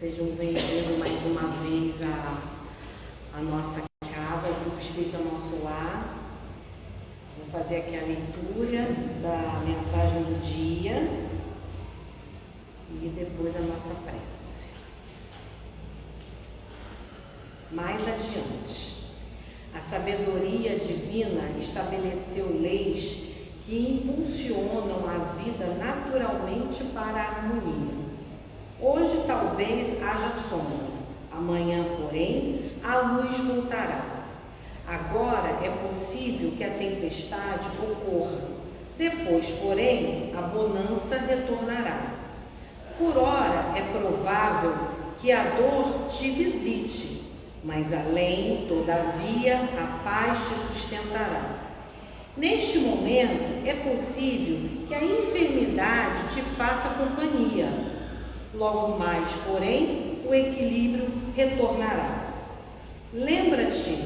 Sejam bem-vindos mais uma vez à nossa casa, ao Grupo Espírita Nosso Lar. Vou fazer aqui a leitura da mensagem do dia e depois a nossa prece. Mais adiante, a sabedoria divina estabeleceu leis que impulsionam a vida naturalmente para a harmonia. Hoje talvez haja sombra, amanhã, porém, a luz voltará. Agora é possível que a tempestade ocorra, depois, porém, a bonança retornará. Por ora é provável que a dor te visite, mas além, todavia, a paz te sustentará. Neste momento é possível que a enfermidade te faça companhia. Logo mais, porém, o equilíbrio retornará. Lembra-te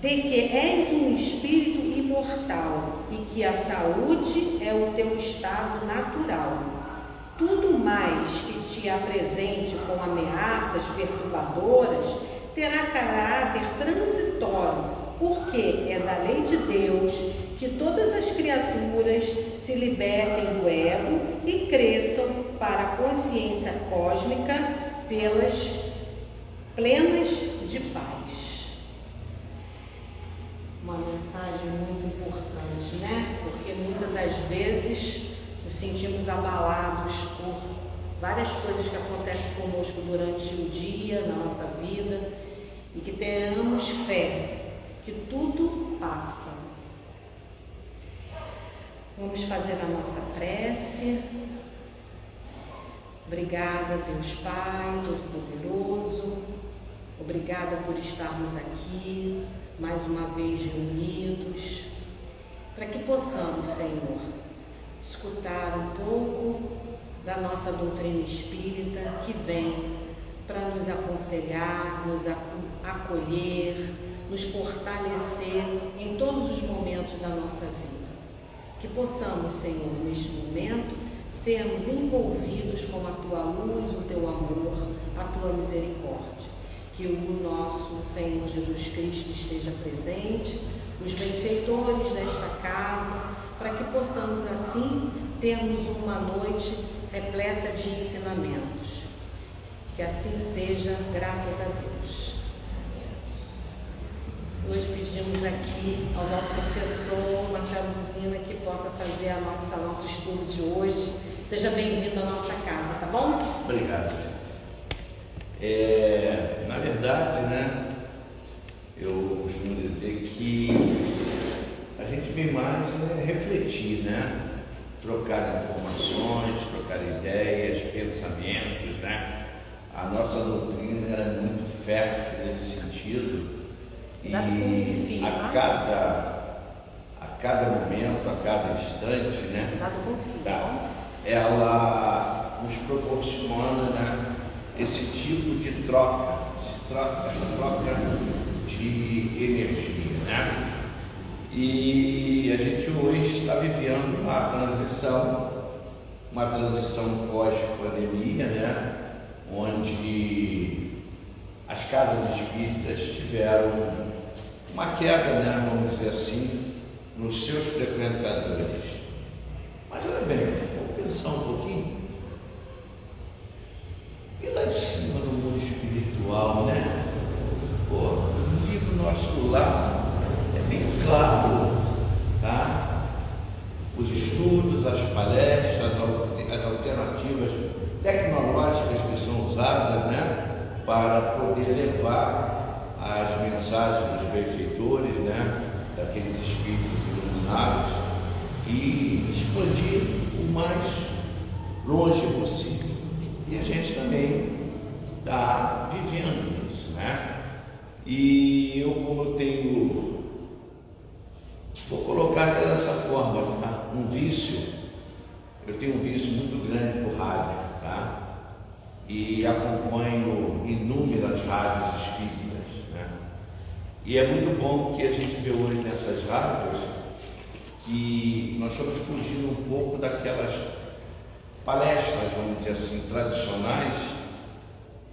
de que és um espírito imortal e que a saúde é o teu estado natural. Tudo mais que te apresente com ameaças perturbadoras terá caráter transitório, porque é da lei de Deus que todas as criaturas se libertem do ego e cresçam para a consciência cósmica pelas plenas de paz. Uma mensagem muito importante, né? Porque muitas das vezes nos sentimos abalados por várias coisas que acontecem conosco durante o dia, na nossa vida, e que tenhamos fé que tudo passa. Vamos fazer a nossa prece. Obrigada, Deus Pai Todo-Poderoso. Obrigada por estarmos aqui, mais uma vez reunidos, para que possamos, Senhor, escutar um pouco da nossa doutrina espírita que vem para nos aconselhar, nos acolher, nos fortalecer em todos os momentos da nossa vida. Que possamos, Senhor, neste momento, sermos envolvidos com a Tua luz, o Teu amor, a Tua misericórdia. Que o nosso Senhor Jesus Cristo esteja presente, os benfeitores desta casa, para que possamos, assim, termos uma noite repleta de ensinamentos. Que assim seja, graças a Deus. Hoje pedimos aqui ao nosso professor Marcelo Buzina que possa fazer nosso estudo de hoje. Seja bem-vindo à nossa casa, tá bom? Obrigado. Na verdade, né, eu costumo dizer que a gente vem mais refletir, né? Trocar informações, trocar ideias, pensamentos, né? A nossa doutrina era muito fértil nesse sentido. E a cada momento, a cada instante, né, ela nos proporciona, né, esse tipo de troca, essa troca de energia, né? E a gente hoje está vivendo uma transição pós-pandemia, né, onde as casas espíritas tiveram uma queda, né, vamos dizer assim, nos seus frequentadores. Mas olha bem, vamos pensar um pouquinho. E lá em cima no mundo espiritual, né? No livro Nosso Lar é bem claro, tá? Os estudos, as palestras, as alternativas tecnológicas que são usadas, né, para poder levar as mensagens dos benfeitores, né, daqueles espíritos iluminados e expandir o mais longe possível. E a gente também está vivendo isso, né? E eu, como vou colocar dessa forma, tá? Eu tenho um vício muito grande por rádio, tá? E acompanho inúmeras rádios espíritas, né? E é muito bom que a gente vê hoje nessas rádios que nós estamos fugindo um pouco daquelas palestras, vamos dizer assim, tradicionais,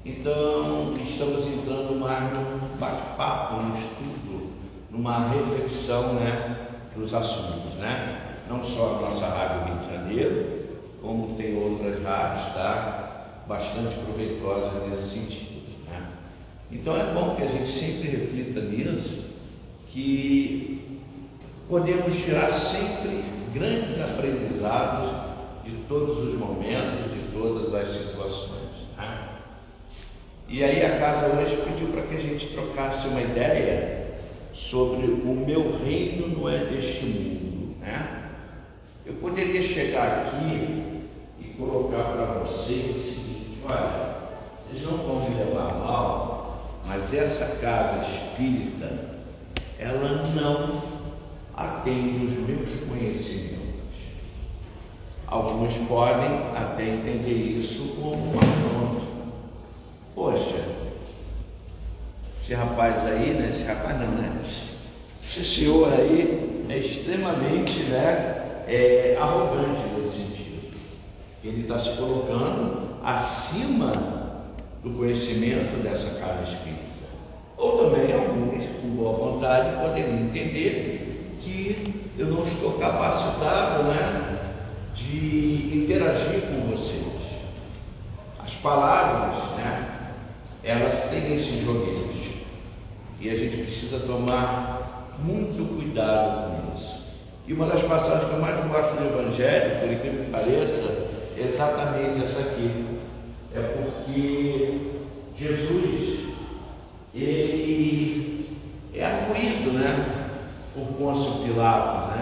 Então, estamos entrando mais num bate-papo, num estudo, numa reflexão, dos assuntos, Não só a nossa Rádio Rio de Janeiro, como tem outras rádios, bastante proveitosas nesse sentido, Então é bom que a gente sempre reflita nisso, que podemos tirar sempre grandes aprendizados de todos os momentos, de todas as situações, E aí a casa hoje pediu para que a gente trocasse uma ideia sobre o meu reino não é deste mundo, Eu poderia chegar aqui e colocar para vocês o seguinte: olha, vocês não vão me levar mal, mas essa casa espírita, ela não atende os meus conhecimentos. Alguns podem até entender isso como uma afronta. Poxa, esse rapaz aí, esse rapaz não, esse senhor aí é extremamente, arrogante nesse sentido. Ele está se colocando acima do conhecimento dessa casa espírita. Ou também alguns, com boa vontade, poderiam entender que eu não estou capacitado, de interagir com vocês. As palavras, elas têm esses joguetes e a gente precisa tomar muito cuidado com isso. E uma das passagens que eu mais gosto do Evangelho, por incrível que pareça, é exatamente essa aqui. É porque Jesus, ele é arguído, por Pôncio Pilatos,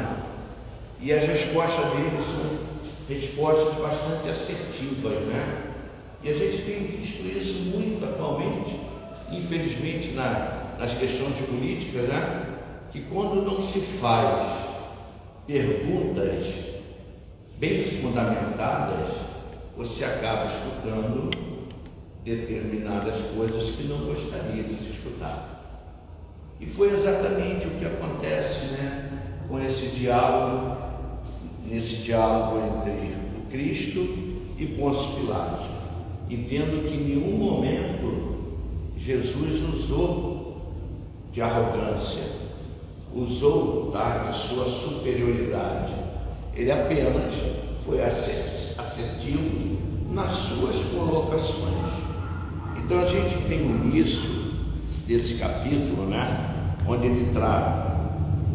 E as respostas dele são respostas bastante assertivas, E a gente tem visto isso muito atualmente, infelizmente, nas questões políticas, que quando não se faz perguntas bem fundamentadas, você acaba escutando determinadas coisas que não gostaria de se escutar. E foi exatamente o que acontece, com esse diálogo entre o Cristo e Pôncio Pilatos. Entendo que em nenhum momento Jesus usou de arrogância, usou de sua superioridade. Ele apenas foi assertivo nas suas colocações. Então a gente tem o início desse capítulo, onde ele trata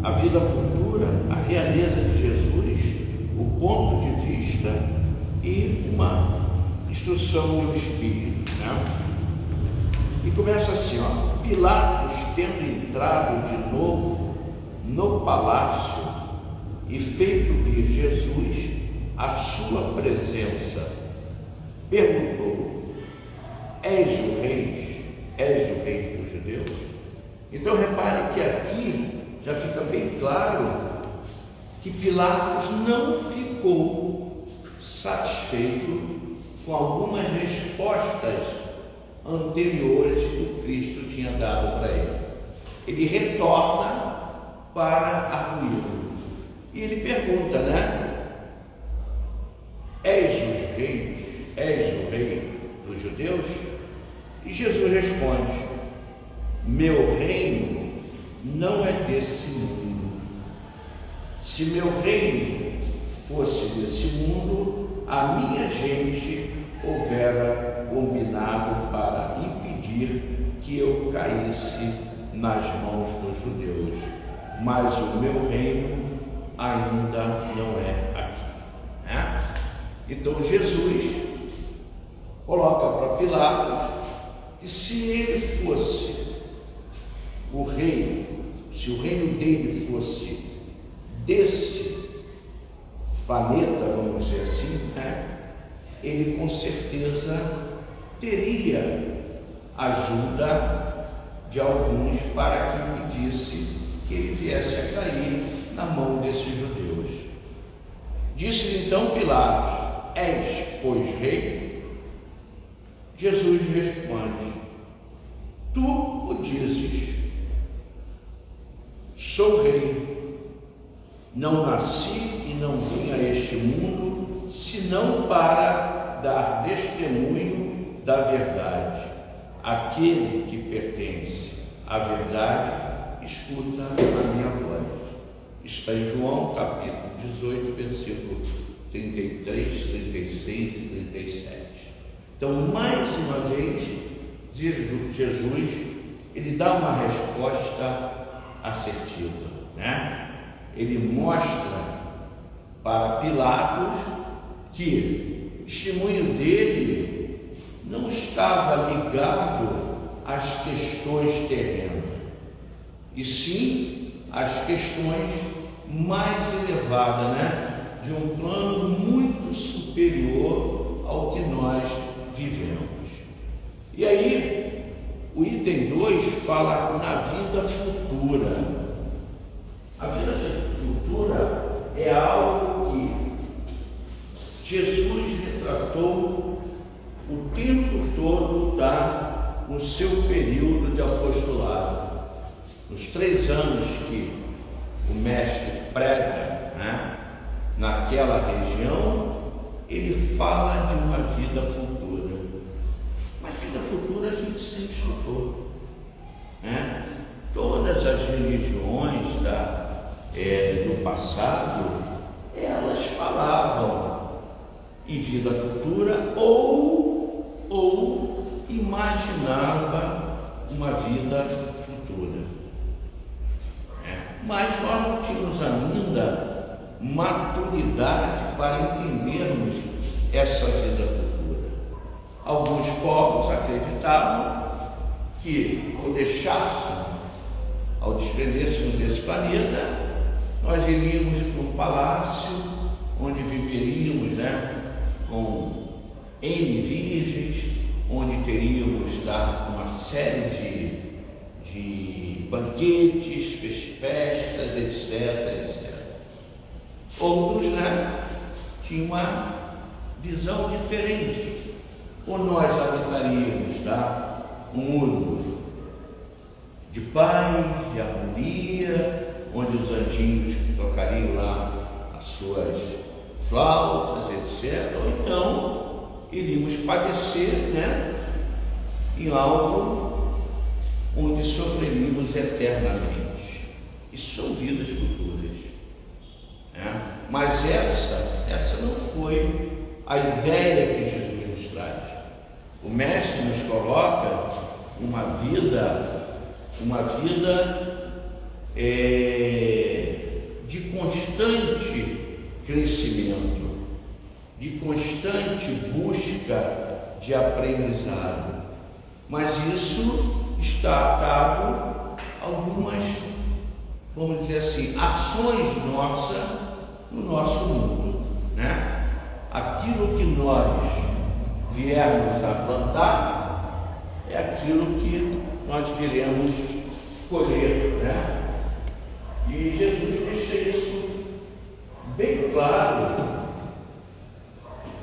a vida futura, a realeza de Jesus, o ponto de vista e uma instrução do Espírito, E começa assim, Pilatos, tendo entrado de novo no palácio e feito vir Jesus à sua presença, perguntou: És o rei dos judeus? Então repare que aqui já fica bem claro que Pilatos não ficou satisfeito com algumas respostas anteriores que o Cristo tinha dado para ele. Ele retorna para arguí-lo e ele pergunta, És o rei dos judeus? E Jesus responde: Meu reino não é desse mundo. Se meu reino fosse desse mundo, a minha gente houvera combinado para impedir que eu caísse nas mãos dos judeus, mas o meu reino ainda não é aqui. Então Jesus coloca para Pilatos que se ele fosse o rei, se o reino dele fosse desse planeta, vamos dizer assim, ele com certeza teria ajuda de alguns para que impedisse que ele viesse a cair na mão desses judeus. Disse-lhe então Pilatos: És, pois, rei? Jesus responde: Tu o dizes. Sou rei. Não nasci e não vim a este mundo senão para dar testemunho da verdade. Aquele que pertence à verdade escuta a minha voz. Está em João capítulo 18, versículo 33, 36 e 37. Então, mais uma vez, Jesus, ele dá uma resposta assertiva, né? Ele mostra para Pilatos que o testemunho dele não estava ligado às questões terrenas, e sim às questões mais elevadas, né? De um plano muito superior ao que nós vivemos. E aí, o item 2 fala na vida futura. A vida futura é algo que Jesus retratou o tempo todo no seu período de apostolado. Nos 3 anos que o mestre prega, né, naquela região, ele fala de uma vida futura. Mas vida futura a gente sempre estudou, né? Todas as religiões do passado, elas falavam em vida futura ou imaginava uma vida futura. Mas nós não tínhamos ainda maturidade para entendermos essa vida futura. Alguns povos acreditavam que, ao deixássemos, ao desprendermos desse planeta, nós iríamos para um palácio onde viveríamos, né, com N virgens, onde teríamos uma série de banquetes, festas, etc. Outros, né, tinham uma visão diferente. Ou nós habitaríamos, um mundo de paz, de harmonia, onde os anjinhos tocariam lá as suas flautas, etc. Ou então iríamos padecer, né, em algo onde sofreríamos eternamente. Isso são vidas futuras, né? Mas essa não foi a ideia que Jesus nos traz. O mestre nos coloca uma vida de constante crescimento, de constante busca de aprendizado. Mas isso está atado a algumas, vamos dizer assim, ações nossas no nosso mundo, né? Aquilo que nós viermos a plantar é aquilo que nós viremos colher, né? E Jesus deixa isso bem claro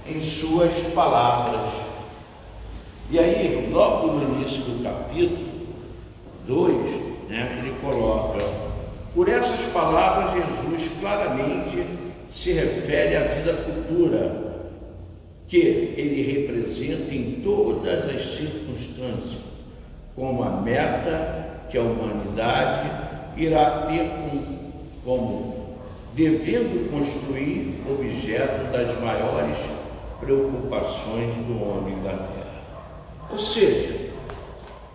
em suas palavras. E aí, logo no início do capítulo 2, né, ele coloca: por essas palavras, Jesus claramente se refere à vida futura, que ele representa em todas as circunstâncias, como a meta que a humanidade irá ter como devendo construir objeto das maiores preocupações do homem da terra. Ou seja,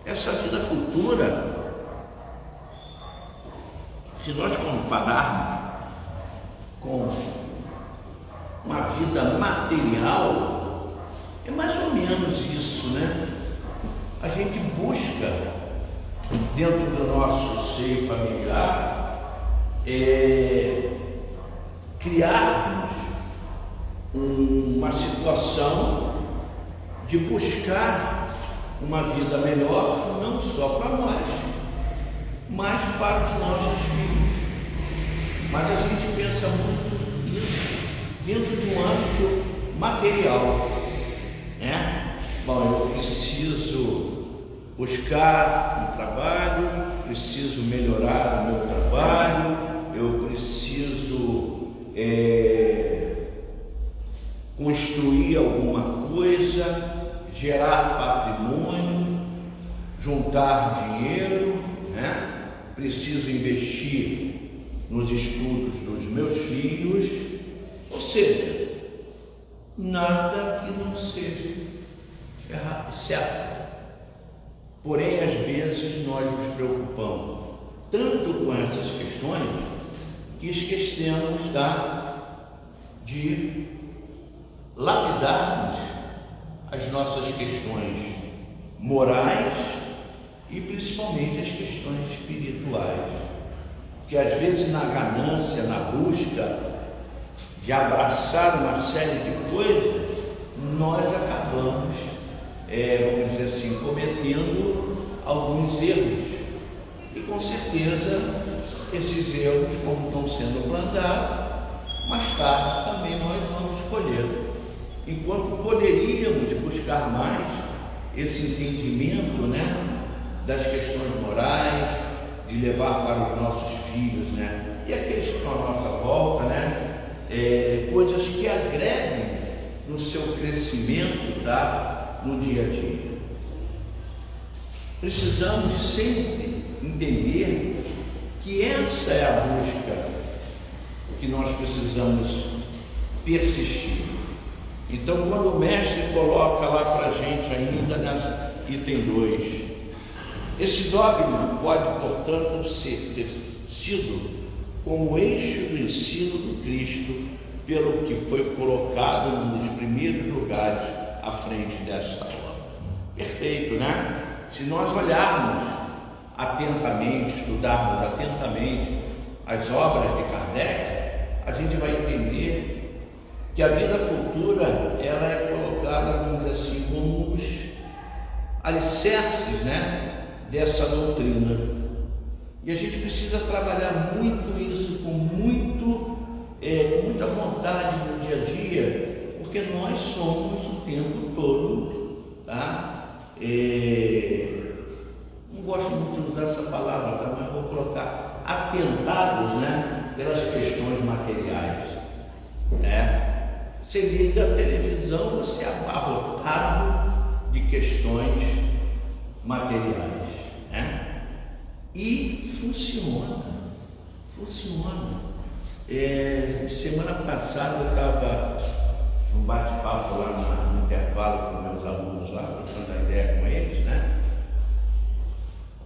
essa vida futura, se nós compararmos com uma vida material, é mais ou menos isso, né? A gente busca, dentro do nosso seio familiar, criarmos uma situação de buscar uma vida melhor, não só para nós, mas para os nossos filhos. Mas a gente pensa muito nisso dentro de um âmbito material, né? Bom, eu preciso buscar um trabalho, preciso melhorar o meu trabalho, eu preciso construir alguma coisa. gerar patrimônio, juntar dinheiro, né? Preciso investir nos estudos dos meus filhos, ou seja, nada que não seja certo. Porém, às vezes nós nos preocupamos tanto com essas questões que esquecemos de lapidarmos as nossas questões morais e principalmente as questões espirituais, porque às vezes na ganância, na busca de abraçar uma série de coisas, nós acabamos, vamos dizer assim, cometendo alguns erros, e com certeza esses erros, como estão sendo plantados, mais tarde também nós vamos colher. Enquanto poderíamos buscar mais esse entendimento, né, das questões morais, de levar para os nossos filhos, né, e aqueles que estão à nossa volta, né, coisas que agreguem no seu crescimento, tá, no dia a dia. Precisamos sempre entender que essa é a busca que nós precisamos persistir. Então, quando o mestre coloca lá para a gente ainda nessa item 2, esse dogma pode, portanto, ter sido como eixo do ensino do Cristo, pelo que foi colocado nos primeiros lugares à frente desta obra. Perfeito, né? Se nós olharmos atentamente, estudarmos atentamente as obras de Kardec, a gente vai entender que a vida futura ela é colocada, vamos dizer assim, como os alicerces, né, dessa doutrina. E a gente precisa trabalhar muito isso com muita vontade no dia a dia, porque nós somos o tempo todo, tá? Não gosto muito de usar essa palavra, tá? Mas vou colocar atentados, né, pelas questões materiais, né? Você liga a televisão, você é abarrotado de questões materiais, né? E funciona. Semana passada eu estava num bate-papo lá no intervalo com meus alunos lá, trocando ideia com eles, né?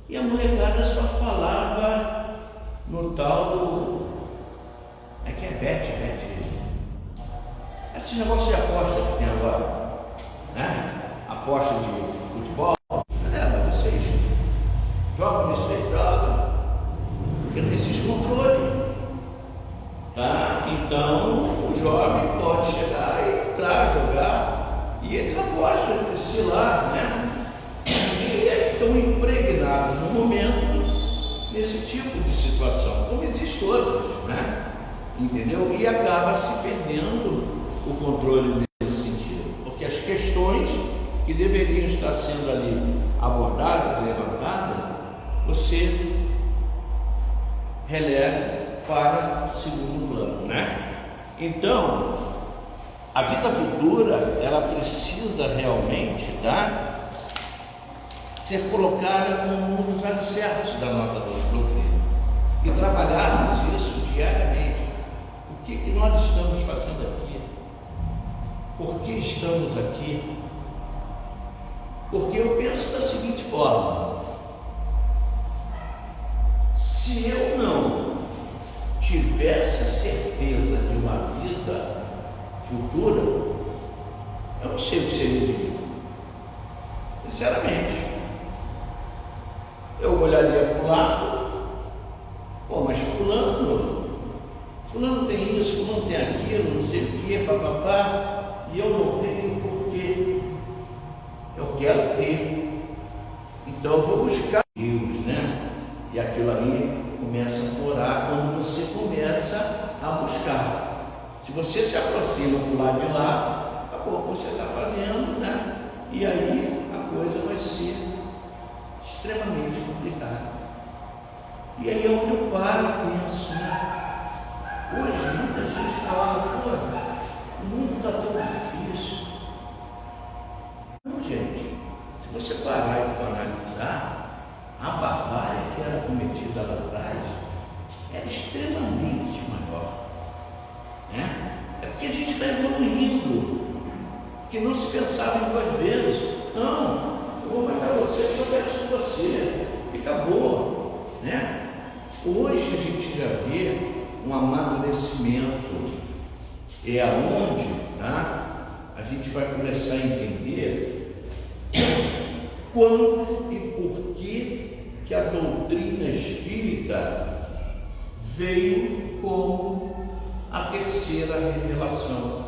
E a molecada só falava no tal do... que é Bet. Esse negócio de aposta que tem agora, né? Aposta de futebol. Mas vocês jogam nisso aí, jogam, porque não existe controle, tá? Então o jovem pode chegar e entrar, jogar, e ele aposta entre si lá, né? E estão impregnados no momento nesse tipo de situação, como existe outros, né? Entendeu? E acaba se perdendo o controle nesse sentido, porque as questões que deveriam estar sendo ali abordadas, levantadas, você relega para segundo plano, né? Então, a vida futura, ela precisa realmente, tá, ser colocada como um dos alicerces da nossa doutrina e trabalharmos isso diariamente. O que nós estamos fazendo aqui? Por que estamos aqui? Porque eu penso da seguinte forma: se eu não tivesse a certeza de uma vida futura, eu não sei o que seria de mim. Sinceramente, eu olharia para o lado, mas fulano tem isso, fulano tem aquilo, não sei o que, papapá, e eu não tenho porque eu quero ter. Então eu vou buscar Deus, né? E aquilo ali começa a florar quando você começa a buscar. Se você se aproxima do lado de lá, acabou o que você está fazendo, né? E aí a coisa vai ser extremamente complicada. E aí é onde eu paro e penso, né? Hoje muita gente fala, o mundo está tão difícil. Não, gente. e for analisar, a barbárie que era cometida lá atrás era extremamente maior, né? É porque a gente está evoluindo, que não se pensava em duas vezes. Não, eu vou matar você, eu peço com você, e acabou, né? Hoje a gente já vê um amadurecimento, é aonde, tá? A gente vai começar a entender quando e por que a doutrina espírita veio como a terceira revelação.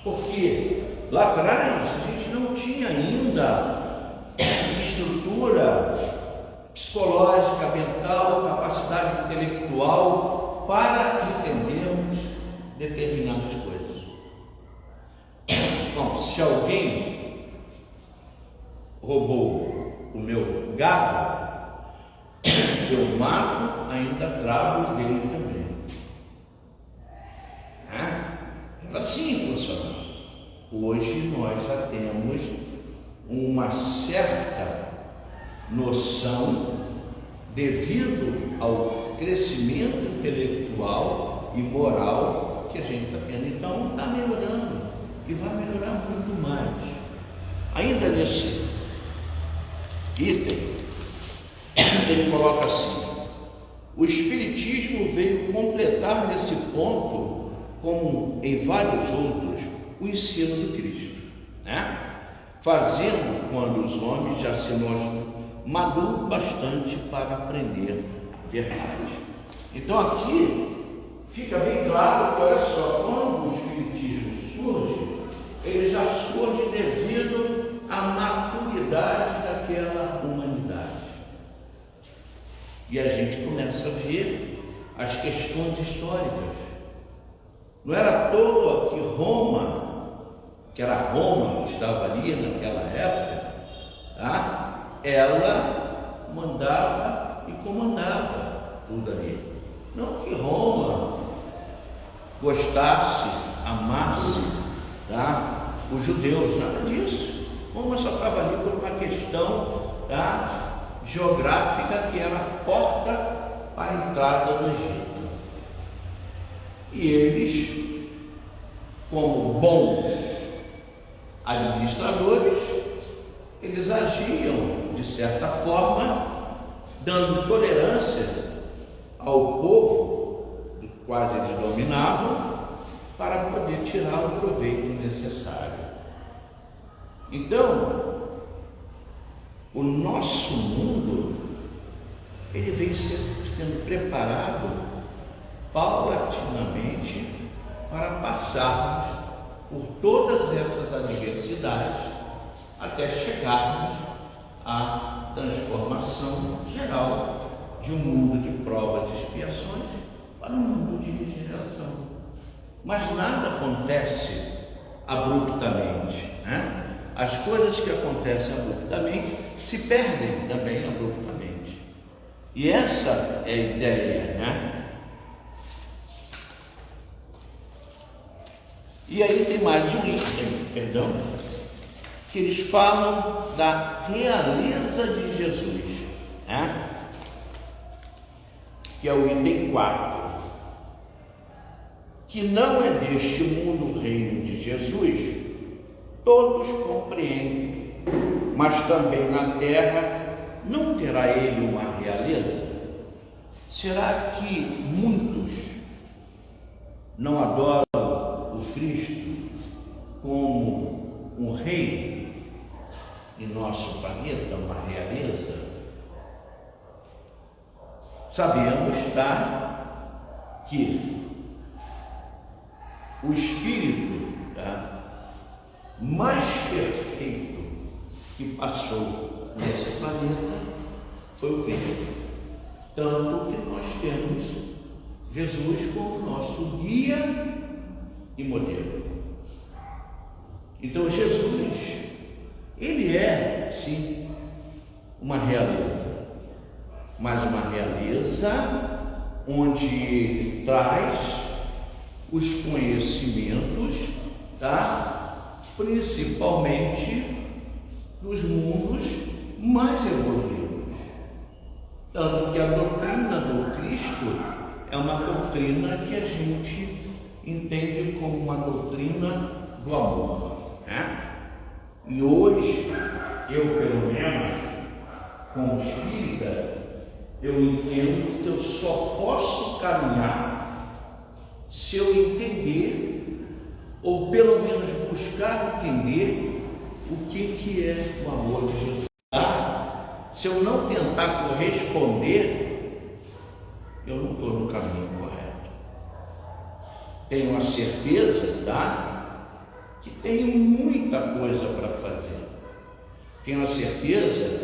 Porque lá atrás a gente não tinha ainda estrutura psicológica, mental, capacidade intelectual para entendermos determinadas coisas. Bom, se alguém roubou o meu gado, eu mato, ainda trago os dele também. Era assim funcionava. Hoje nós já temos uma certa noção, devido ao crescimento intelectual e moral que a gente está tendo. Então está melhorando e vai melhorar muito mais. Ainda nesse item, ele coloca assim: o Espiritismo veio completar nesse ponto, como em vários outros, o ensino do Cristo, né? Fazendo quando os homens já se mostram maduros bastante para aprender a verdade. Então aqui fica bem claro que, olha só, quando o Espiritismo surge, ele já surge devido à maturidade daquela humanidade. E a gente começa a ver as questões históricas. Não era à toa que Roma, que era Roma que estava ali naquela época, tá? Ela mandava e comandava tudo ali. Não que Roma gostasse, amasse, tá? Os judeus, nada disso. Roma só estava ali por uma questão, tá? Geográfica, que era a porta para a entrada do Egito. E eles, como bons administradores, eles agiam de certa forma, dando tolerância ao povo do qual eles dominavam, para poder tirar o proveito necessário. Então, o nosso mundo, ele vem sendo preparado paulatinamente para passarmos por todas essas adversidades até chegarmos à transformação geral de um mundo de provas e expiações para um mundo de regeneração. Mas nada acontece abruptamente, né? As coisas que acontecem abruptamente se perdem também abruptamente. E essa é a ideia, né? E aí tem mais um item, que eles falam da realeza de Jesus, né? Que é o item 4. Que não é deste mundo o reino de Jesus, todos compreendem, mas também na terra não terá ele uma realeza? Será que muitos não adoram o Cristo como um rei em nosso planeta, uma realeza? Sabemos, tá, que o Espírito, tá, mais perfeito que passou nesse planeta foi o Cristo. Tanto que nós temos Jesus como nosso guia e modelo. Então Jesus, ele é sim uma realeza, mas uma realeza onde ele traz os conhecimentos, tá? Principalmente dos mundos mais evoluídos. Tanto que a doutrina do Cristo é uma doutrina que a gente entende como uma doutrina do amor, né? E hoje, eu pelo menos, como espírita, eu entendo que eu só posso caminhar se eu entender, ou pelo menos buscar entender, o que é o amor de Jesus. Se eu não tentar corresponder, eu não estou no caminho correto. Tenho a certeza, que tenho muita coisa para fazer. Tenho a certeza,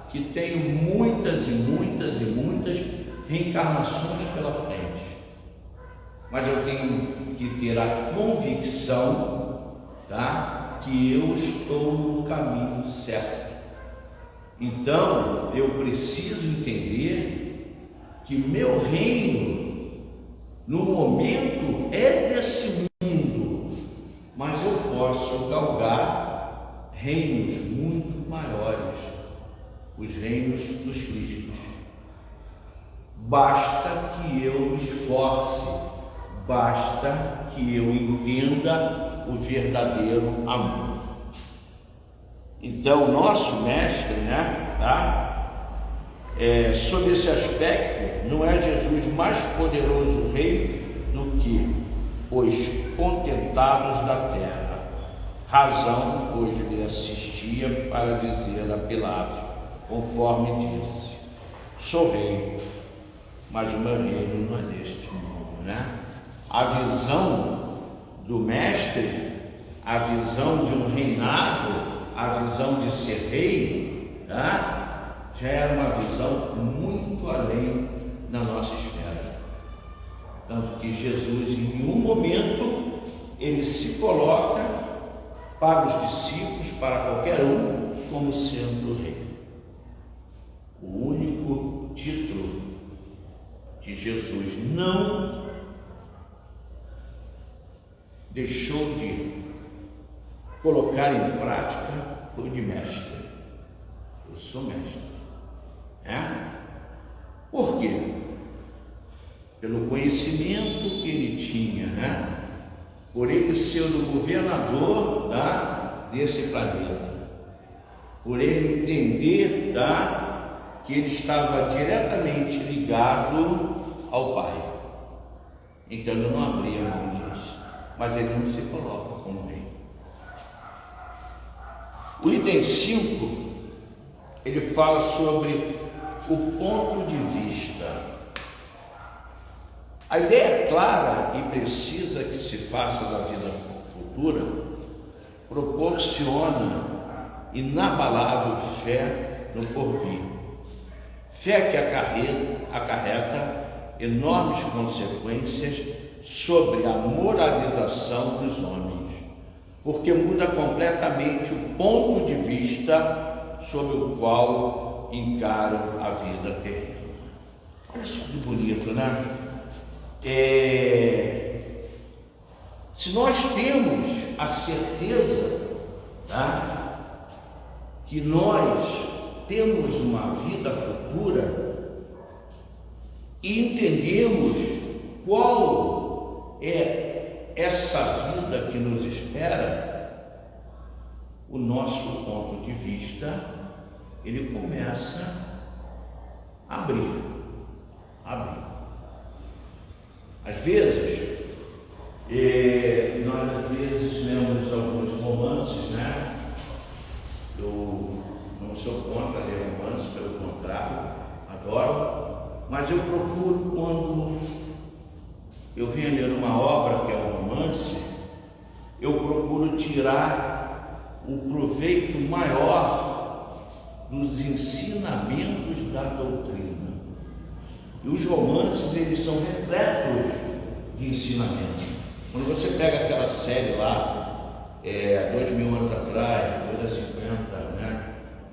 que tenho muitas e muitas e muitas reencarnações pela frente. Mas eu tenho que ter a convicção, que eu estou no caminho certo. Então, eu preciso entender que meu reino, no momento, é desse mundo, mas eu posso galgar reinos muito maiores, os reinos dos Cristos. Basta que eu me esforce, basta que eu entenda o verdadeiro amor. Então, nosso mestre, sob esse aspecto, não é Jesus mais poderoso rei do que os contentados da terra, razão pois lhe assistia para dizer a Pilatos, conforme disse: sou rei, mas o meu reino não é deste mundo, A visão do mestre, a visão de um reinado, a visão de ser rei, já era uma visão muito além da nossa esfera. Tanto que Jesus, em nenhum momento, ele se coloca para os discípulos, para qualquer um, como sendo rei. O único título que Jesus não deixou de colocar em prática foi de mestre. Eu sou mestre. Por quê? Pelo conhecimento que ele tinha, por ele ser o governador desse planeta, por ele entender que ele estava diretamente ligado ao Pai. Então ele não abria mão disso, mas ele não se coloca como rei. O item 5, ele fala sobre o ponto de vista. A ideia clara e precisa que se faça da vida futura proporciona inabalável fé no porvir. Fé que acarreta enormes consequências sobre a moralização dos homens, porque muda completamente o ponto de vista sobre o qual encaram a vida terrena. Olha só que bonito, Se nós temos a certeza, que nós temos uma vida futura e entendemos qual é essa vida que nos espera, o nosso ponto de vista, ele começa a abrir. Às vezes, nós lemos alguns romances, Eu não sou contra ler romance, pelo contrário, adoro, mas eu procuro, quando eu venho ler uma obra que é um romance, eu procuro tirar o proveito maior dos ensinamentos da doutrina. E os romances, eles são repletos de ensinamentos. Quando você pega aquela série lá, 2000 anos atrás, depois da 50,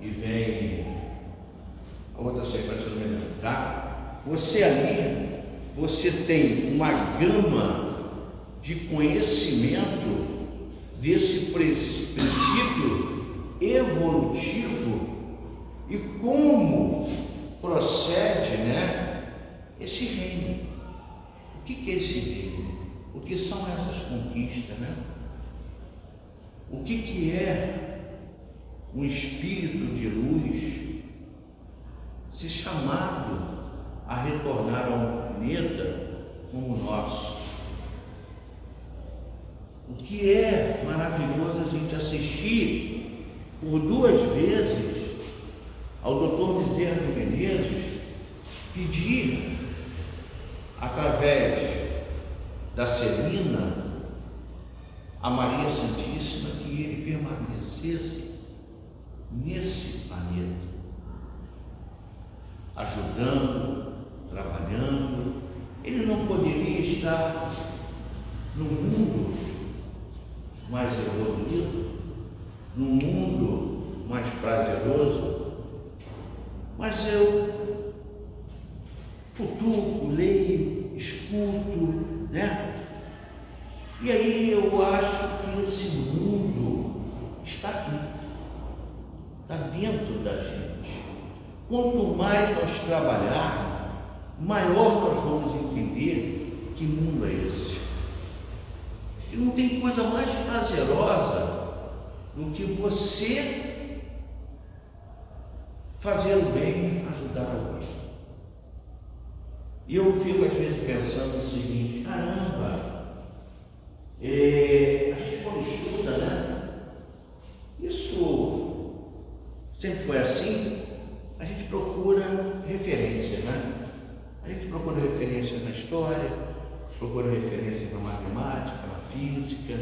e vem a outra sequência, não me lembro, Você ali, você tem uma gama de conhecimento desse princípio evolutivo e como procede, esse reino. O que é esse reino? O que são essas conquistas, O que é um espírito de luz se chamado a retornar a um planeta como o nosso? O que é maravilhoso a gente assistir por 2 vezes ao Dr. Bezerra de Menezes pedir, através da Celina, a Maria Santíssima, que ele permanecesse nesse planeta, ajudando, trabalhando. Ele não poderia estar no mundo mais evoluído, num mundo mais prazeroso, mas eu futuco, leio, escuto, E aí eu acho que esse mundo está aqui, está dentro da gente. Quanto mais nós trabalharmos, maior nós vamos entender que mundo é esse. E não tem coisa mais prazerosa do que você fazer o bem, ajudar alguém. E eu fico às vezes pensando o seguinte: caramba, a gente quando estuda, isso sempre foi assim. A gente procura referência, A gente procura referência na história, procura referência na matemática, na física,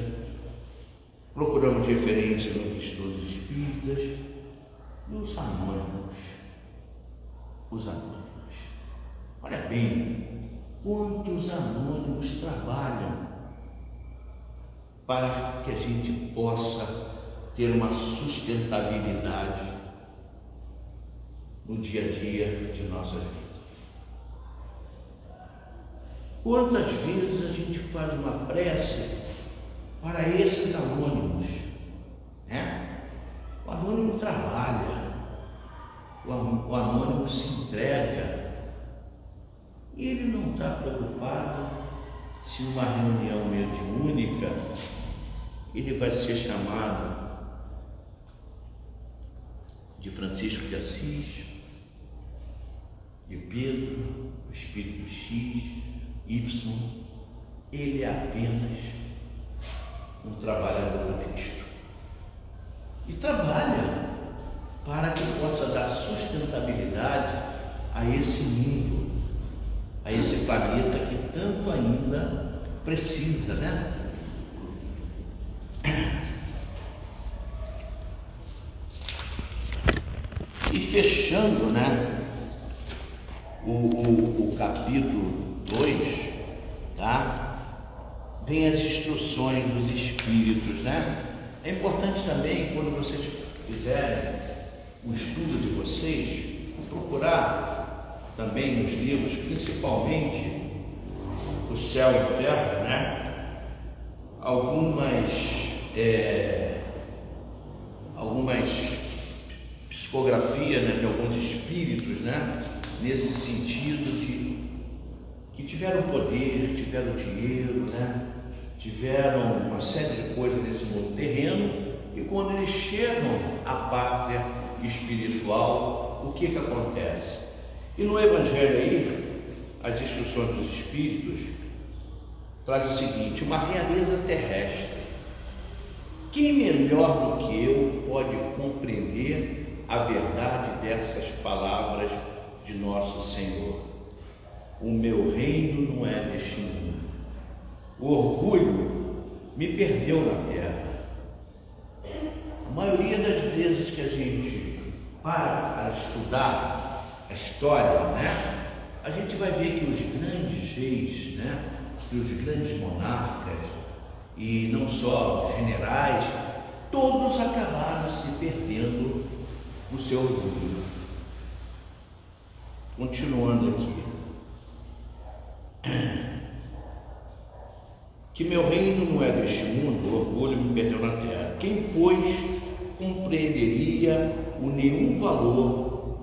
procuramos referência nos estudos espíritas, nos anônimos. Os anônimos. Olha bem, quantos anônimos trabalham para que a gente possa ter uma sustentabilidade no dia a dia de nossa vida. Quantas vezes a gente faz uma prece para esses anônimos, O anônimo trabalha, o anônimo se entrega, e ele não está preocupado se numa reunião mediúnica ele vai ser chamado de Francisco de Assis, de Pedro, o Espírito X, Y. Ele é apenas um trabalhador do Cristo e trabalha para que possa dar sustentabilidade a esse mundo, a esse planeta que tanto ainda precisa, E fechando, o capítulo 2, vem as instruções dos espíritos, É importante também, quando vocês fizerem o estudo de vocês, procurar também nos livros, principalmente O Céu e o Inferno, algumas psicografias, de alguns espíritos, nesse sentido de que tiveram poder, tiveram dinheiro, tiveram uma série de coisas nesse mundo terreno, e quando eles chegam à pátria espiritual, o que acontece? E no Evangelho aí, as instruções dos Espíritos traz o seguinte: uma realeza terrestre. Quem melhor do que eu pode compreender a verdade dessas palavras de nosso Senhor? O meu reino não é deste mundo. O orgulho me perdeu na terra. A maioria das vezes que a gente para estudar a história, a gente vai ver que os grandes reis, que os grandes monarcas, e não só generais, todos acabaram se perdendo no seu orgulho. Continuando aqui. Que meu reino não é deste mundo, o orgulho me perdeu na terra. Quem, pois, compreenderia o nenhum valor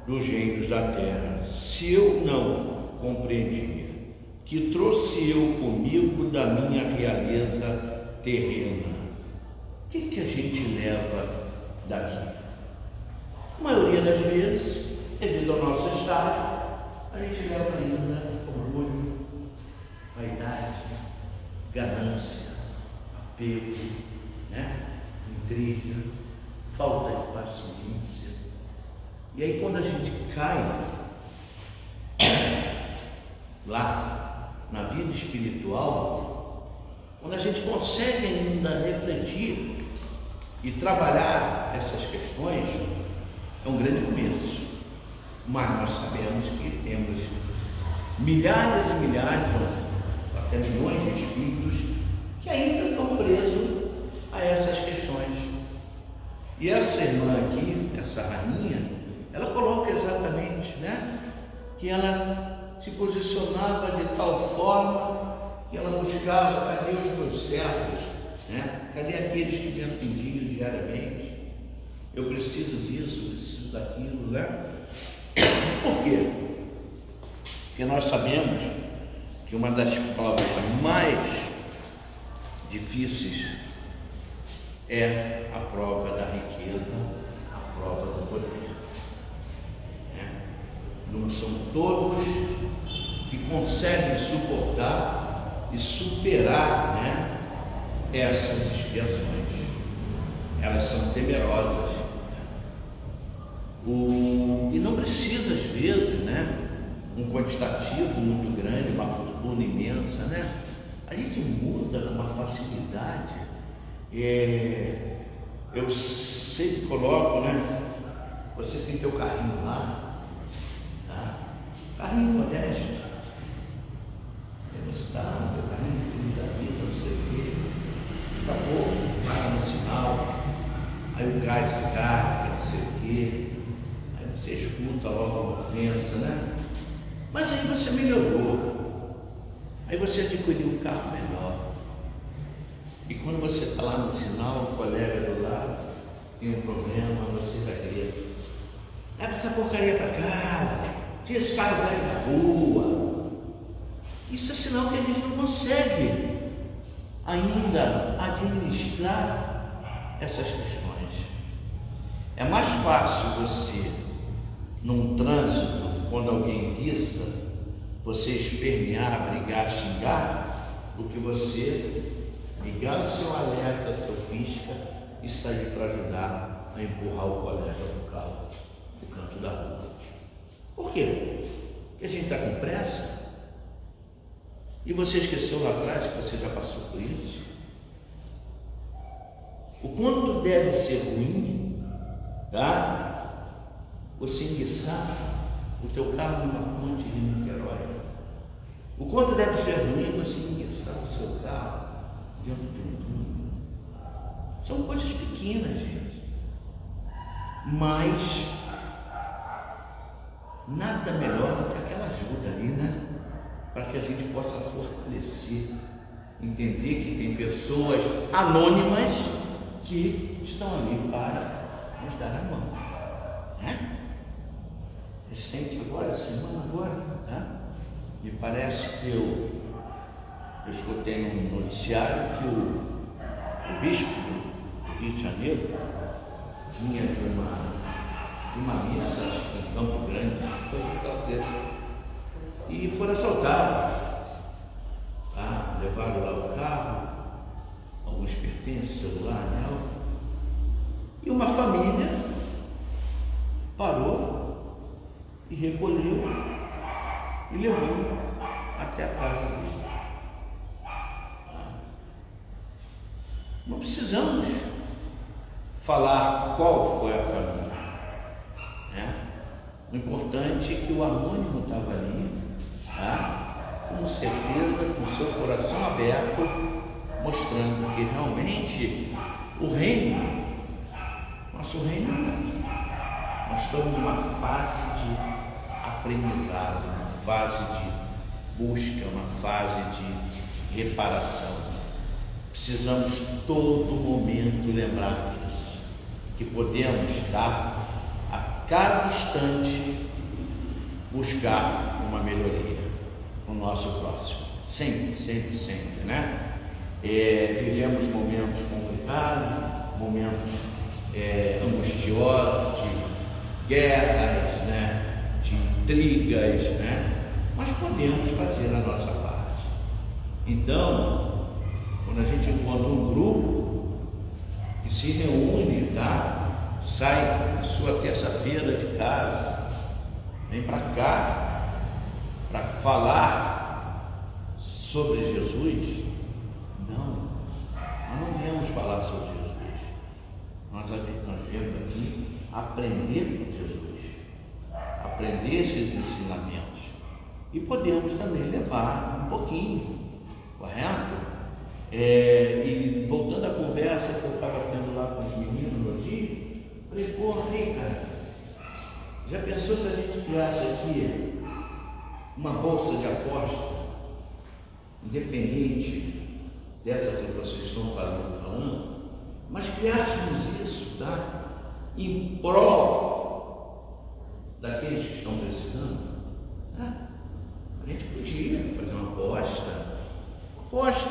dos reinos da terra, se eu não compreendia, que trouxe eu comigo da minha realeza terrena. O que a gente leva daqui? A maioria das vezes, devido ao nosso estágio, a gente leva ainda orgulho, vaidade, ganância, apego, intriga, falta de paciência. E aí quando a gente cai lá na vida espiritual, quando a gente consegue ainda refletir e trabalhar essas questões, é um grande começo. Mas nós sabemos que temos milhares e milhares, até milhões de espíritos que ainda estão presos a essas questões. E essa irmã aqui, essa rainha, ela coloca exatamente, que ela se posicionava de tal forma que ela buscava: cadê os meus servos? Cadê aqueles que me atendiam diariamente? Eu preciso disso, preciso daquilo, Por quê? Porque nós sabemos que uma das provas mais difíceis é a prova da riqueza, a prova do poder. Não são todos que conseguem suportar e superar, essas expiações. Elas são temerosas. E não precisa, às vezes, um quantitativo muito grande, uma fortuna imensa, A gente muda com uma facilidade. Eu sempre coloco, Você tem teu carrinho lá, carrinho modesto. Você está no teu carrinho feliz da vida, não sei o quê. Daqui a pouco, para no sinal, aí o gás carga, não sei o quê. Aí você escuta logo uma ofensa, Mas aí você melhorou. Aí você adquiriu um carro melhor. E quando você está lá no sinal, o colega do lado tem um problema, você já grita: leva essa porcaria para casa, tira esse carro velho da rua. Isso é sinal que a gente não consegue ainda administrar essas questões. É mais fácil você, num trânsito, quando alguém pisa, você espernear, brigar, xingar, do que você ligar o seu alerta, seu pisca e sair para ajudar a empurrar o colega do carro do canto da rua. Por quê? Porque a gente está com pressa. E você esqueceu lá atrás que você já passou por isso? O quanto deve ser ruim, você enguiçar o teu carro numa ponte de Niterói. O quanto deve ser ruim você enguiçar o seu carro dentro de um túnel. São coisas pequenas, gente. Mas nada melhor do que aquela ajuda ali, para que a gente possa fortalecer, entender que tem pessoas anônimas que estão ali para nos dar a mão. Recente agora, semana agora, me parece que eu escutei num noticiário que o bispo do Rio de Janeiro vinha de uma missa, acho que em Campo Grande, foi por causa desse. E foram assaltados, levaram lá o carro, alguns pertences, celular, anel, e uma família parou e recolheu e levou até a casa dele. Não precisamos falar qual foi a família, O importante é que o anônimo estava ali, com certeza, com seu coração aberto, mostrando que realmente o reino, nosso reino, nós estamos numa fase de aprendizado, uma fase de busca, uma fase de reparação. Precisamos todo momento lembrar disso. que podemos, tá, a cada instante buscar uma melhoria no nosso próximo, sempre, sempre, sempre, né? Vivemos momentos complicados, momentos angustiosos, de guerras, né? De intrigas, né? Mas podemos fazer a nossa parte. Então, quando a gente encontra um grupo que se reúne, tá? Sai na sua terça-feira de casa, vem para cá para falar sobre Jesus. Não, nós não viemos falar sobre Jesus. Nós viemos aqui aprender com Jesus, aprender esses ensinamentos, e podemos também levar um pouquinho, correto? E voltando à conversa que eu estava tendo lá com os meninos no dia, falei, porra, aí, cara, já pensou se a gente criasse aqui uma bolsa de aposta, independente dessa que vocês estão falando, mas criássemos isso, tá? Em prol daqueles que estão precisando, né? A gente podia fazer uma aposta,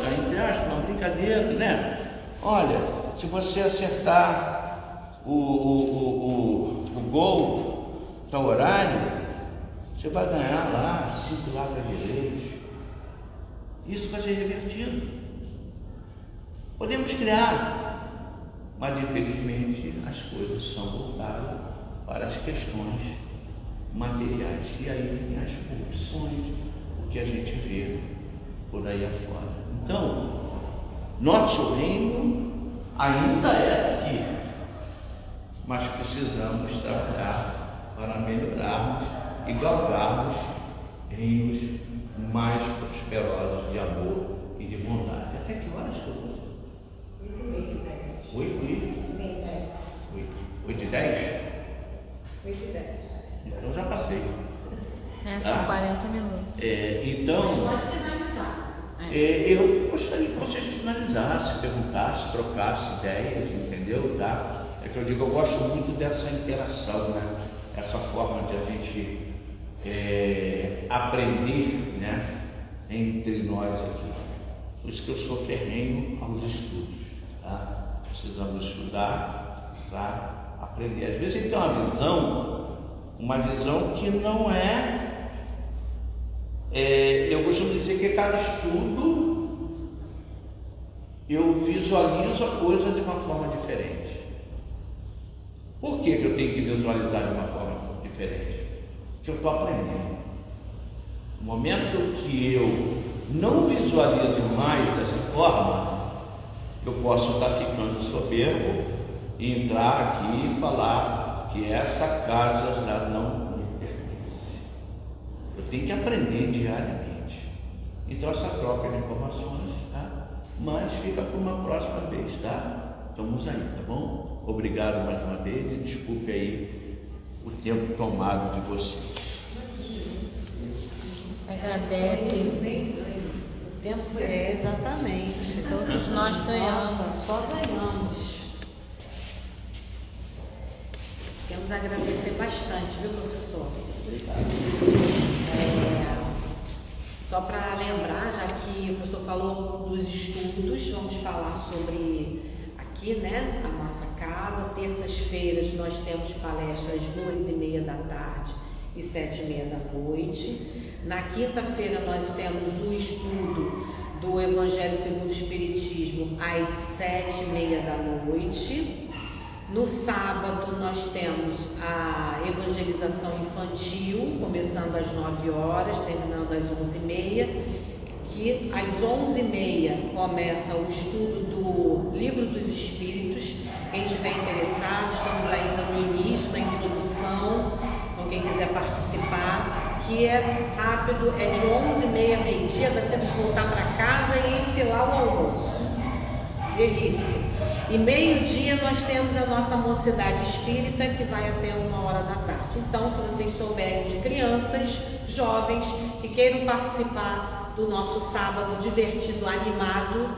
entre aspas, uma brincadeira, né? Olha, se você acertar o gol do horário, você vai ganhar lá 5 latas de leite. Isso vai ser revertido. Podemos criar, mas infelizmente as coisas são voltadas para as questões materiais. E aí vem as corrupções, o que a gente vê por aí afora. Então, nosso reino ainda é aqui, mas precisamos trabalhar para melhorarmos e galgarmos reinos mais prosperosos de amor e de bondade. Até que horas que eu vou? 8h10? 8h10. Então já passei. São 40 minutos. Então, pode finalizar. eu gostaria que vocês finalizassem, perguntassem, trocassem ideias, entendeu? Tá? É que eu digo, eu gosto muito dessa interação, né? Essa forma de a gente aprender, né? Entre nós aqui. Por isso que eu sou ferrenho aos estudos, tá? Precisamos estudar para aprender. Às vezes a gente tem uma visão que não eu costumo dizer que cada estudo eu visualizo a coisa de uma forma diferente. Por que eu tenho que visualizar de uma forma diferente? Porque eu estou aprendendo. No momento que eu não visualizo mais dessa forma, eu posso estar ficando soberbo e entrar aqui e falar que essa casa já não me pertence. Eu tenho que aprender diariamente. Então essa troca de informações, tá? Mas fica para uma próxima vez, tá? Estamos aí, tá bom? Obrigado mais uma vez e desculpe aí o tempo tomado de vocês. Agradece. O tempo foi Exatamente. Todos nós ganhamos. Nossa, só ganhamos. Queremos agradecer bastante, viu, professor? Obrigado. Só para lembrar, já que o professor falou dos estudos, vamos falar sobre aqui, né, a nossa casa. Terças-feiras nós temos palestras às 2h30 da tarde e 7h30 da noite. Na quinta-feira nós temos o estudo do Evangelho segundo o Espiritismo às 7h30 da noite. No sábado nós temos a evangelização infantil, começando às 9 horas, terminando às 11h30, que às 11h30 começa o estudo do Livro dos Espíritos. Quem estiver interessado, estamos ainda no início, na introdução, então quem quiser participar, que é rápido, é de 11h30 a meio-dia, dá tempo de voltar para casa e enfilar o almoço. Delícia. E meio-dia nós temos a nossa mocidade espírita, que vai até 1h da tarde. Então, se vocês souberem de crianças, jovens, que queiram participar do nosso sábado divertido, animado,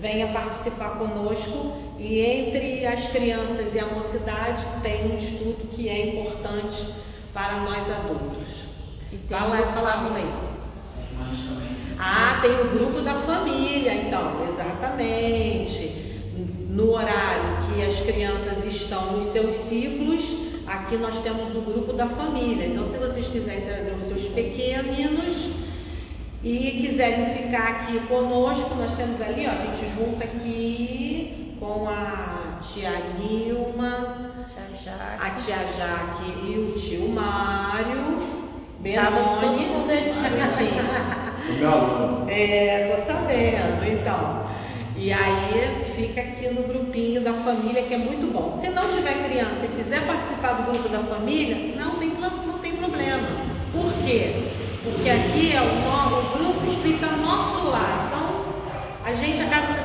venha participar conosco. E entre as crianças e a mocidade tem um estudo que é importante para nós adultos. E tem Fala aí. As mães também. Ah, tem o grupo da família, então, exatamente. No horário que as crianças estão nos seus ciclos, aqui nós temos o grupo da família. Então, se vocês quiserem trazer os seus pequeninos e quiserem ficar aqui conosco, nós temos ali, ó, a gente junta aqui com a tia Nilma, a tia Jaque e o tio Mário. Sábado todo Benoni. mundo é dividinho. Tô sabendo, então. E aí fica aqui no grupinho da família, que é muito bom. Se não tiver criança e quiser participar do grupo da família, não tem problema. Por quê? Porque aqui é o grupo espírita nosso lar. Então,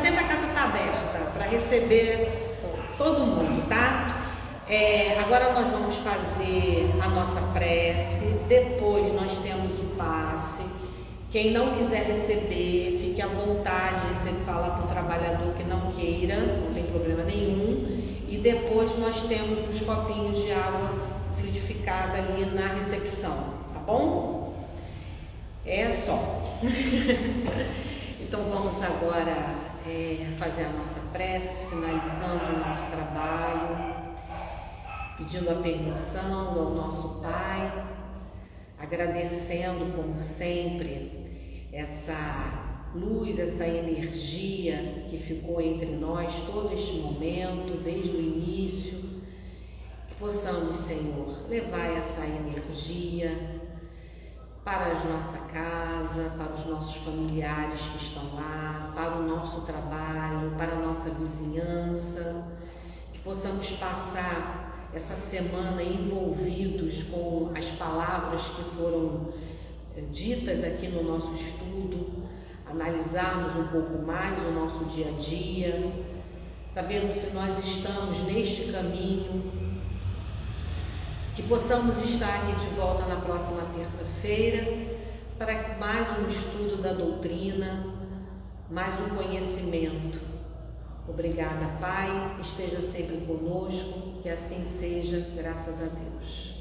sempre a casa está aberta para receber todo mundo, tá? Agora nós vamos fazer a nossa prece, depois nós temos o passe. Quem não quiser receber, fique à vontade, você fala para o trabalhador que não queira, não tem problema nenhum. E depois nós temos os copinhos de água fluidificada ali na recepção, tá bom? É só. Então vamos agora fazer a nossa prece, finalizando o nosso trabalho, pedindo a permissão ao nosso Pai, agradecendo como sempre essa luz, essa energia que ficou entre nós todo este momento, desde o início, que possamos, Senhor, levar essa energia para a nossa casa, para os nossos familiares que estão lá, para o nosso trabalho, para a nossa vizinhança, que possamos passar essa semana envolvidos com as palavras que foram ditas aqui no nosso estudo, analisarmos um pouco mais o nosso dia a dia, sabermos se nós estamos neste caminho, que possamos estar aqui de volta na próxima terça-feira para mais um estudo da doutrina, mais um conhecimento. Obrigada, Pai, esteja sempre conosco, que assim seja, graças a Deus.